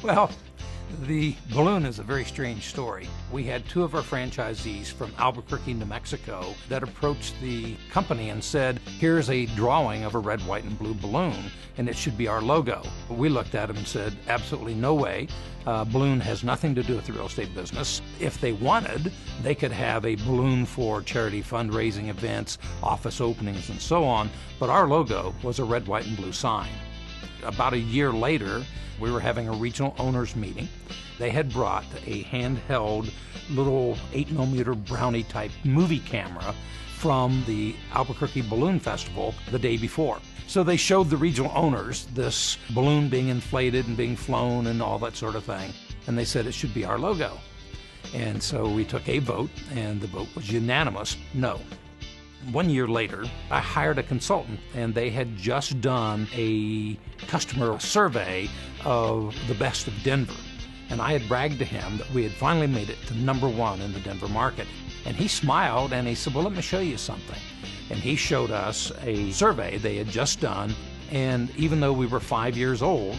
Well, the balloon is a very strange story. We had two of our franchisees from Albuquerque, New Mexico, that approached the company and said, here's a drawing of a red, white, and blue balloon, and it should be our logo. We looked at them and said, absolutely no way. Balloon has nothing to do with the real estate business. If they wanted, they could have a balloon for charity fundraising events, office openings, and so on, but our logo was a red, white, and blue sign. About a year later, we were having a regional owners meeting. They had brought a handheld little 8mm brownie type movie camera from the Albuquerque Balloon Festival the day before. So they showed the regional owners this balloon being inflated and being flown and all that sort of thing. And they said it should be our logo. And so we took a vote, and the vote was unanimous, no. 1 year later, I hired a consultant, and they had just done a customer survey of the best of Denver. And I had bragged to him that we had finally made it to #1 in the Denver market. And he smiled and he said, well, let me show you something. And he showed us a survey they had just done. And even though we were 5 years old,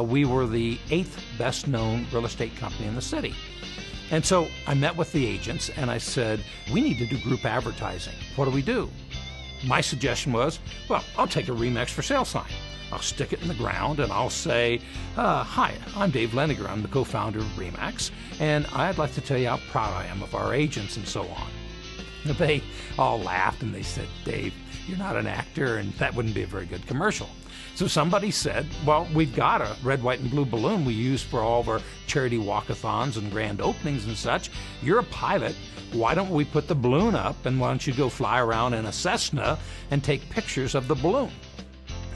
we were the 8th best known real estate company in the city. And so I met with the agents and I said, we need to do group advertising. What do we do? My suggestion was, well, I'll take a Remax for sale sign. I'll stick it in the ground and I'll say, hi, I'm Dave Liniger. I'm the co-founder of Remax, and I'd like to tell you how proud I am of our agents and so on. They all laughed and they said, Dave, you're not an actor and that wouldn't be a very good commercial. So somebody said, well, we've got a red, white, and blue balloon we use for all of our charity walkathons and grand openings and such. You're a pilot. Why don't we put the balloon up, and why don't you go fly around in a Cessna and take pictures of the balloon?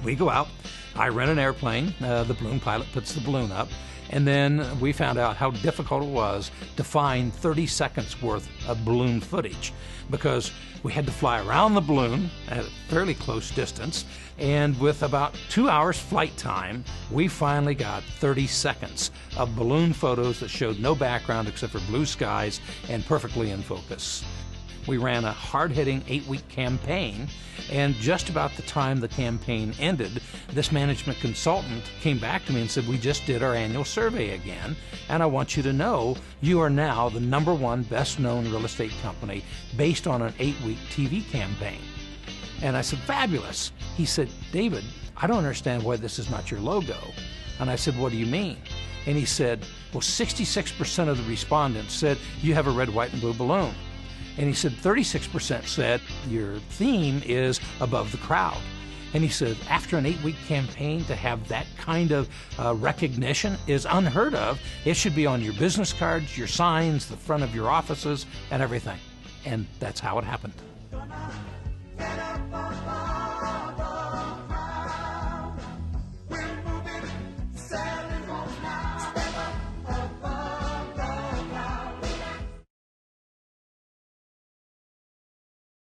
We go out, I rent an airplane, the balloon pilot puts the balloon up, and then we found out how difficult it was to find 30 seconds worth of balloon footage, because we had to fly around the balloon at a fairly close distance, and with about 2 hours flight time, we finally got 30 seconds of balloon photos that showed no background except for blue skies and perfectly in focus. We ran a hard-hitting 8-week campaign, and just about the time the campaign ended, this management consultant came back to me and said, we just did our annual survey again, and I want you to know you are now the #1 best-known real estate company based on an 8-week TV campaign. And I said, fabulous. He said, David, I don't understand why this is not your logo. And I said, what do you mean? And he said, well, 66% of the respondents said you have a red, white, and blue balloon. And he said 36% said your theme is above the crowd. And he said after an 8-week campaign to have that kind of recognition is unheard of. It should be on your business cards, your signs, the front of your offices, and everything. And that's how it happened.